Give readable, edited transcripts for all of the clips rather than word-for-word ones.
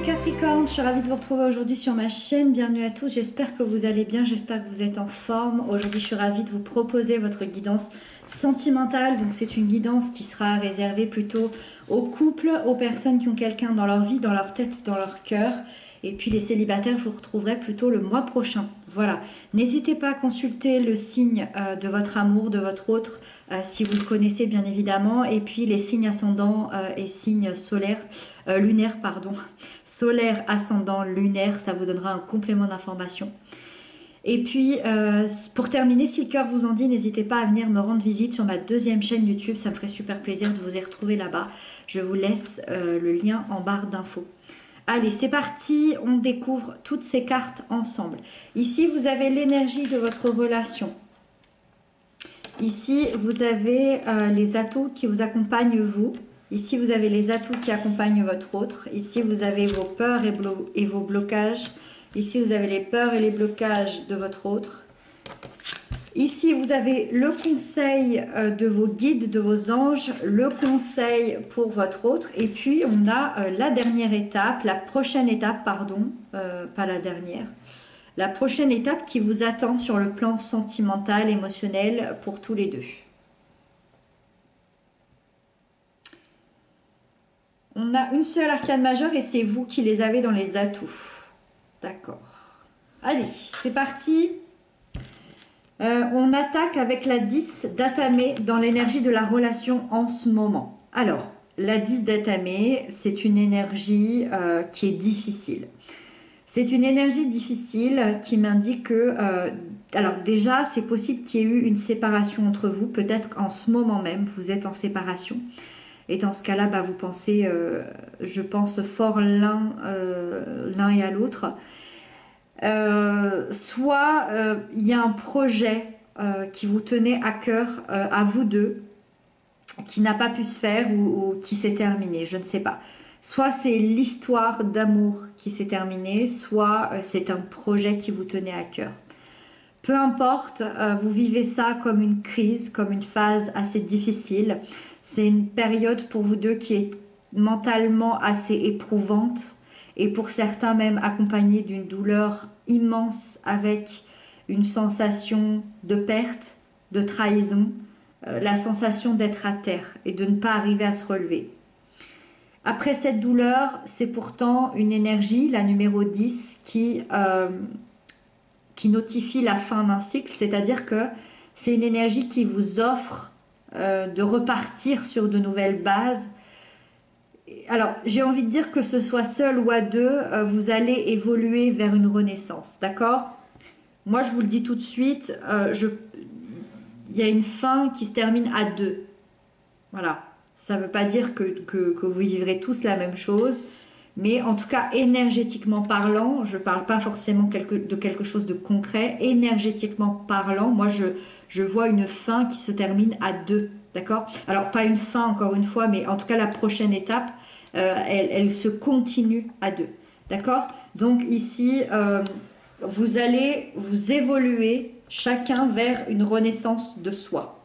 Capricorne, je suis ravie de vous retrouver aujourd'hui sur ma chaîne. Bienvenue à tous, j'espère que vous allez bien, j'espère que vous êtes en forme. Aujourd'hui, je suis ravie de vous proposer votre guidance sentimentale. Donc, c'est une guidance qui sera réservée plutôt aux couples, aux personnes qui ont quelqu'un dans leur vie, dans leur tête, dans leur cœur. Et puis, les célibataires, je vous retrouverai plutôt le mois prochain. Voilà, n'hésitez pas à consulter le signe de votre amour, de votre autre, si vous le connaissez bien évidemment. Et puis, les signes ascendants et signes solaires, lunaires, pardon. Solaire, ascendant, lunaire, ça vous donnera un complément d'information. Et puis, pour terminer, si le cœur vous en dit, n'hésitez pas à venir me rendre visite sur ma deuxième chaîne YouTube. Ça me ferait super plaisir de vous y retrouver là-bas. Je vous laisse le lien en barre d'infos. Allez, c'est parti, on découvre toutes ces cartes ensemble. Ici, vous avez l'énergie de votre relation. Ici, vous avez les atouts qui vous accompagnent vous. Ici, vous avez les atouts qui accompagnent votre autre. Ici, vous avez vos peurs et vos blocages. Ici, vous avez les peurs et les blocages de votre autre. Ici, vous avez le conseil de vos guides, de vos anges, le conseil pour votre autre. Et puis, on a la dernière étape, la prochaine étape, pardon, pas la dernière. La prochaine étape qui vous attend sur le plan sentimental, émotionnel pour tous les deux. On a une seule arcane majeure et c'est vous qui les avez dans les atouts. D'accord. Allez, c'est parti. On attaque avec la 10 d'Atamé dans l'énergie de la relation en ce moment. Alors, la 10 d'Atamé, c'est une énergie qui est difficile. C'est une énergie difficile qui m'indique que... alors déjà, c'est possible qu'il y ait eu une séparation entre vous. Peut-être qu'en ce moment même, vous êtes en séparation. Et dans ce cas-là, vous pensez, je pense, fort l'un et à l'autre. Soit il y a un projet qui vous tenait à cœur, à vous deux, qui n'a pas pu se faire ou qui s'est terminé, je ne sais pas. Soit c'est l'histoire d'amour qui s'est terminée, soit c'est un projet qui vous tenait à cœur. Peu importe, vous vivez ça comme une crise, comme une phase assez difficile. C'est une période pour vous deux qui est mentalement assez éprouvante et pour certains même accompagnée d'une douleur immense avec une sensation de perte, de trahison, la sensation d'être à terre et de ne pas arriver à se relever. Après cette douleur, c'est pourtant une énergie, la numéro 10, qui notifie la fin d'un cycle, c'est-à-dire que c'est une énergie qui vous offre de repartir sur de nouvelles bases. Alors, j'ai envie de dire que ce soit seul ou à deux, vous allez évoluer vers une renaissance, d'accord? Moi, je vous le dis tout de suite, il y a une fin qui se termine à deux. Voilà. Ça ne veut pas dire que vous vivrez tous la même chose, mais en tout cas, énergétiquement parlant, je ne parle pas forcément de quelque chose de concret, énergétiquement parlant, moi, je vois une fin qui se termine à deux, d'accord? Alors, pas une fin, encore une fois, mais en tout cas, la prochaine étape, elle se continue à deux, d'accord? Donc, ici, vous allez vous évoluer chacun vers une renaissance de soi.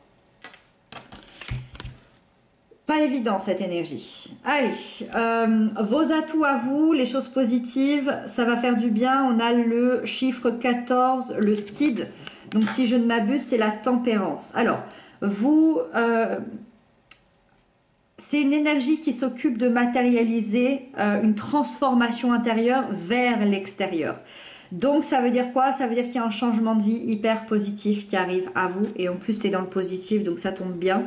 Pas évident cette énergie. Allez, vos atouts à vous, les choses positives, ça va faire du bien. On a le chiffre 14, le CID. Donc si je ne m'abuse, c'est la tempérance. Alors, vous, c'est une énergie qui s'occupe de matérialiser une transformation intérieure vers l'extérieur. Donc ça veut dire quoi? Ça veut dire qu'il y a un changement de vie hyper positif qui arrive à vous. Et en plus, c'est dans le positif, donc ça tombe bien.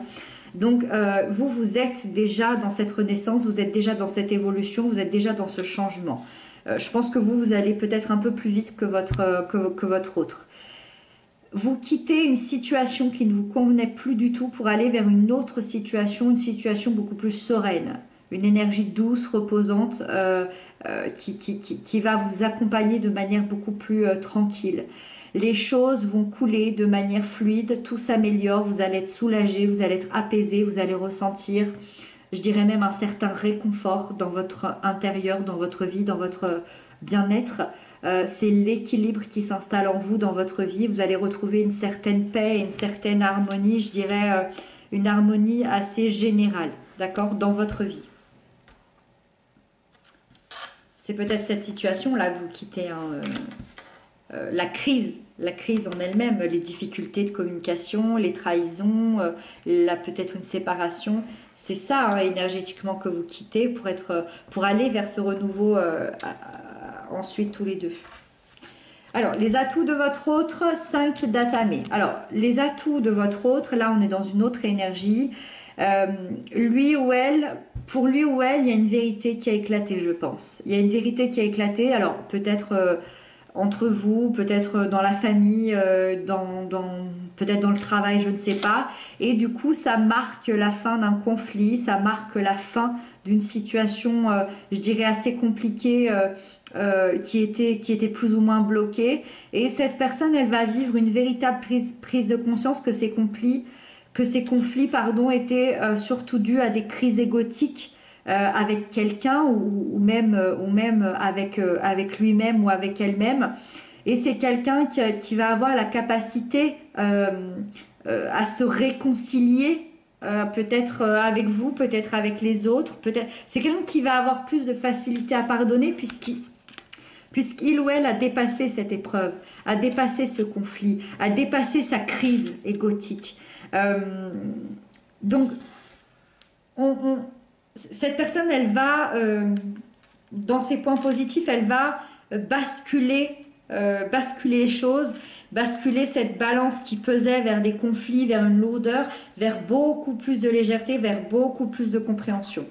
Donc, vous êtes déjà dans cette renaissance, vous êtes déjà dans cette évolution, vous êtes déjà dans ce changement. Je pense que vous allez peut-être un peu plus vite que votre autre. Vous quittez une situation qui ne vous convenait plus du tout pour aller vers une autre situation, une situation beaucoup plus sereine. Une énergie douce, reposante, qui va vous accompagner de manière beaucoup plus tranquille. Les choses vont couler de manière fluide, tout s'améliore, vous allez être soulagé, vous allez être apaisé, vous allez ressentir, je dirais même un certain réconfort dans votre intérieur, dans votre vie, dans votre bien-être. C'est l'équilibre qui s'installe en vous, dans votre vie. Vous allez retrouver une certaine paix, une certaine harmonie, je dirais une harmonie assez générale, d'accord, dans votre vie. c'est peut-être cette situation-là que vous quittez, hein, la crise en elle-même, les difficultés de communication, les trahisons, peut-être une séparation. C'est ça, hein, énergétiquement, que vous quittez pour aller vers ce renouveau ensuite tous les deux. Alors, les atouts de votre autre, 5 datamés. Alors, les atouts de votre autre, là, on est dans une autre énergie. Lui ou elle, pour lui ou elle, il y a une vérité qui a éclaté, je pense. Il y a une vérité qui a éclaté, alors peut-être entre vous, peut-être dans la famille, peut-être dans le travail, je ne sais pas. Et du coup, ça marque la fin d'un conflit, ça marque la fin d'une situation, je dirais, assez compliquée, qui était plus ou moins bloquée. Et cette personne, elle va vivre une véritable prise de conscience que ces conflits, étaient surtout dus à des crises égotiques avec quelqu'un ou même avec lui-même ou avec elle-même. Et c'est quelqu'un qui va avoir la capacité à se réconcilier, peut-être avec vous, peut-être avec les autres. C'est quelqu'un qui va avoir plus de facilité à pardonner puisqu'il ou elle a dépassé cette épreuve, a dépassé ce conflit, a dépassé sa crise égotique. Donc, cette personne, elle va, dans ses points positifs, elle va basculer les choses, basculer cette balance qui pesait vers des conflits, vers une lourdeur, vers beaucoup plus de légèreté, vers beaucoup plus de compréhension.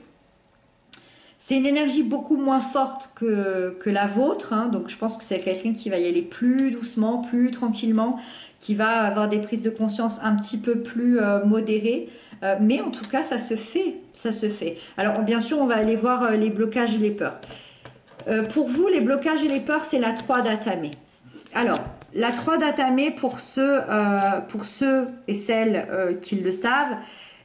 C'est une énergie beaucoup moins forte que la vôtre, hein, donc je pense que c'est quelqu'un qui va y aller plus doucement, plus tranquillement, qui va avoir des prises de conscience un petit peu plus modérées, mais en tout cas ça se fait. Alors bien sûr on va aller voir les blocages et les peurs. Pour vous, les blocages et les peurs, c'est la 3 d'Atamé. Alors, la 3 d'Atamé, pour ceux et celles qui le savent,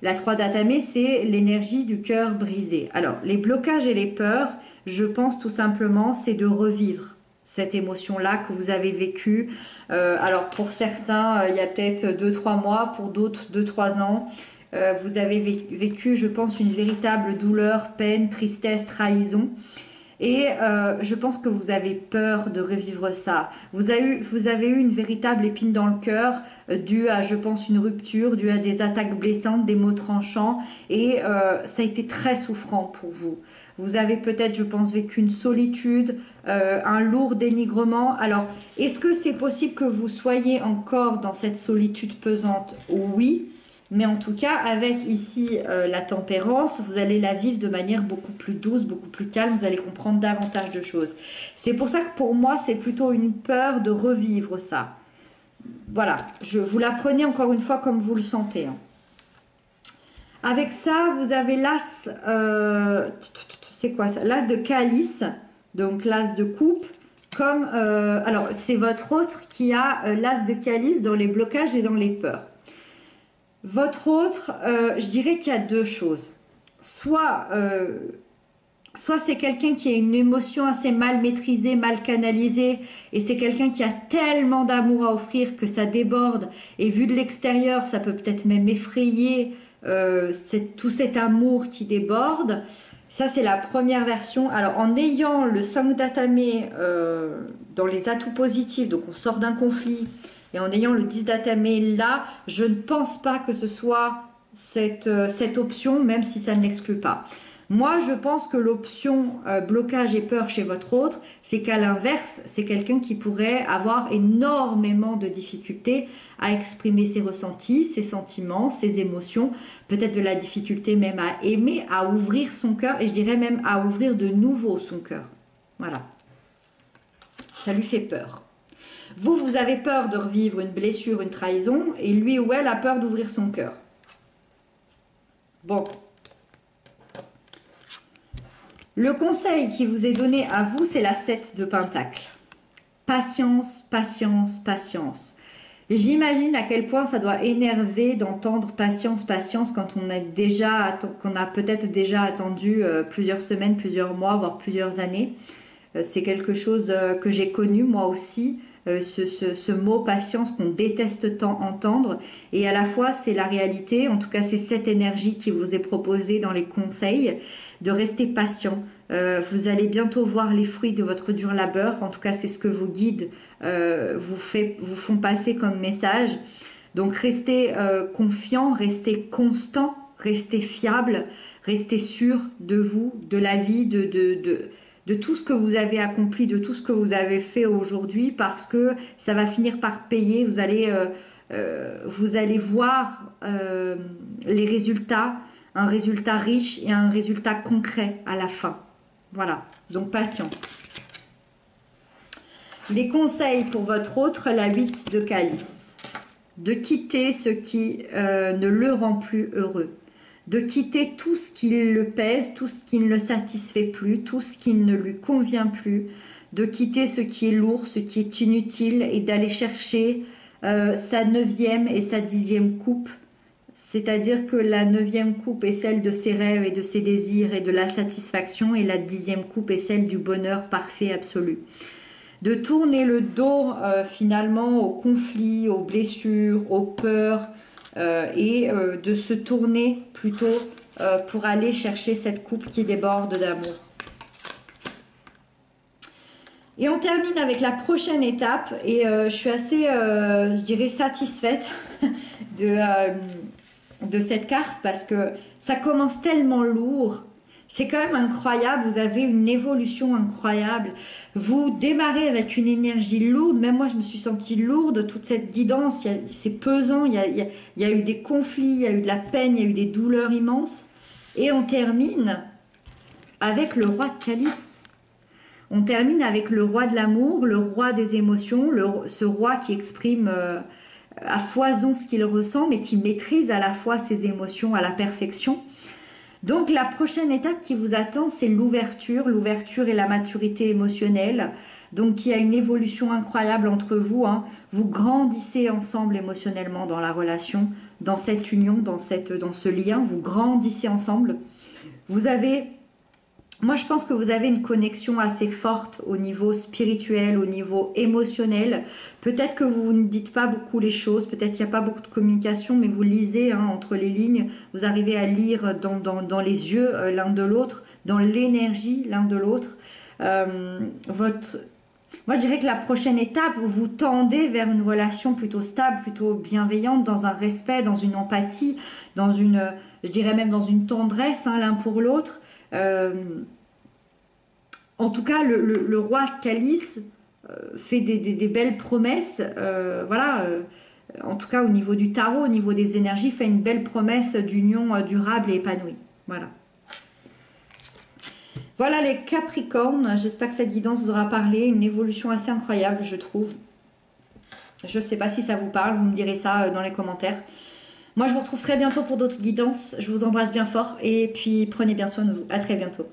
la 3 d'Atamé, c'est l'énergie du cœur brisé. Alors, les blocages et les peurs, je pense tout simplement, c'est de revivre cette émotion-là que vous avez vécue. Alors, pour certains, il y a peut-être 2-3 mois, pour d'autres, 2-3 ans. Vous avez vécu, je pense, une véritable douleur, peine, tristesse, trahison. Et je pense que vous avez peur de revivre ça. Vous avez eu une véritable épine dans le cœur, due à, je pense, une rupture, due à des attaques blessantes, des mots tranchants. Et ça a été très souffrant pour vous. Vous avez peut-être, je pense, vécu une solitude, un lourd dénigrement. Alors, est-ce que c'est possible que vous soyez encore dans cette solitude pesante? Oui. Mais en tout cas, avec ici la tempérance, vous allez la vivre de manière beaucoup plus douce, beaucoup plus calme, vous allez comprendre davantage de choses. C'est pour ça que pour moi, c'est plutôt une peur de revivre ça. Voilà, vous la prenez encore une fois comme vous le sentez. Hein. Avec ça, vous avez l'as, c'est quoi ça? L'as de calice, donc l'as de coupe. Alors, c'est votre autre qui a l'as de calice dans les blocages et dans les peurs. Votre autre, je dirais qu'il y a deux choses. Soit c'est quelqu'un qui a une émotion assez mal maîtrisée, mal canalisée, et c'est quelqu'un qui a tellement d'amour à offrir que ça déborde, et vu de l'extérieur, ça peut peut-être même effrayer tout cet amour qui déborde. Ça, c'est la première version. Alors, en ayant le 5 d'Atamé dans les atouts positifs, donc on sort d'un conflit, et en ayant le 10 d'Atamé là, je ne pense pas que ce soit cette option, même si ça ne l'exclut pas. Moi, je pense que l'option blocage et peur chez votre autre, c'est qu'à l'inverse, c'est quelqu'un qui pourrait avoir énormément de difficultés à exprimer ses ressentis, ses sentiments, ses émotions, peut-être de la difficulté même à aimer, à ouvrir son cœur, et je dirais même à ouvrir de nouveau son cœur. Voilà. Ça lui fait peur. Vous avez peur de revivre une blessure, une trahison, et lui ou elle a peur d'ouvrir son cœur. Bon. Le conseil qui vous est donné à vous, c'est la 7 de Pentacle. Patience, patience, patience. J'imagine à quel point ça doit énerver d'entendre patience, patience quand on a peut-être déjà attendu plusieurs semaines, plusieurs mois, voire plusieurs années. C'est quelque chose que j'ai connu moi aussi. Ce mot patience qu'on déteste tant entendre, et à la fois c'est la réalité, en tout cas c'est cette énergie qui vous est proposée dans les conseils, de rester patient, Vous allez bientôt voir les fruits de votre dur labeur. En tout cas, c'est ce que vos guides vous font passer comme message. Donc, restez confiant, restez constant, restez fiable, restez sûr de vous, de la vie, de tout ce que vous avez accompli, de tout ce que vous avez fait aujourd'hui, parce que ça va finir par payer. Vous allez voir les résultats, un résultat riche et un résultat concret à la fin. Voilà, donc patience. Les conseils pour votre autre, la 8 de calice. De quitter ce qui ne le rend plus heureux. De quitter tout ce qui le pèse, tout ce qui ne le satisfait plus, tout ce qui ne lui convient plus. De quitter ce qui est lourd, ce qui est inutile et d'aller chercher sa 9e et sa 10e coupe. C'est-à-dire que la 9e coupe est celle de ses rêves et de ses désirs et de la satisfaction, et la 10e coupe est celle du bonheur parfait absolu. De tourner le dos finalement aux conflits, aux blessures, aux peurs, et de se tourner plutôt pour aller chercher cette coupe qui déborde d'amour. Et on termine avec la prochaine étape, et je suis assez, je dirais, satisfaite de cette carte, parce que ça commence tellement lourd. C'est quand même incroyable, vous avez une évolution incroyable. Vous démarrez avec une énergie lourde, même moi je me suis sentie lourde, toute cette guidance, c'est pesant, il y a eu des conflits, il y a eu de la peine, il y a eu des douleurs immenses. Et on termine avec le roi de calice. On termine avec le roi de l'amour, le roi des émotions, ce roi qui exprime à foison ce qu'il ressent, mais qui maîtrise à la fois ses émotions à la perfection. Donc la prochaine étape qui vous attend, c'est l'ouverture et la maturité émotionnelle. Donc il y a une évolution incroyable entre vous, hein. Vous grandissez ensemble émotionnellement dans la relation, dans cette union, dans ce lien, vous grandissez ensemble. Moi je pense que vous avez une connexion assez forte au niveau spirituel, au niveau émotionnel. Peut-être que vous ne dites pas beaucoup les choses, peut-être qu'il n'y a pas beaucoup de communication, mais vous lisez hein, entre les lignes, vous arrivez à lire dans les yeux l'un de l'autre, dans l'énergie l'un de l'autre. Moi je dirais que la prochaine étape, vous tendez vers une relation plutôt stable, plutôt bienveillante, dans un respect, dans une empathie, je dirais même dans une tendresse hein, l'un pour l'autre. En tout cas, le roi Calice fait des belles promesses. Voilà. En tout cas, au niveau du tarot, au niveau des énergies, fait une belle promesse d'union durable et épanouie. Voilà. Voilà les Capricornes. J'espère que cette guidance vous aura parlé. Une évolution assez incroyable, je trouve. Je ne sais pas si ça vous parle. Vous me direz ça dans les commentaires. Moi, je vous retrouve très bientôt pour d'autres guidances. Je vous embrasse bien fort et puis prenez bien soin de vous. À très bientôt.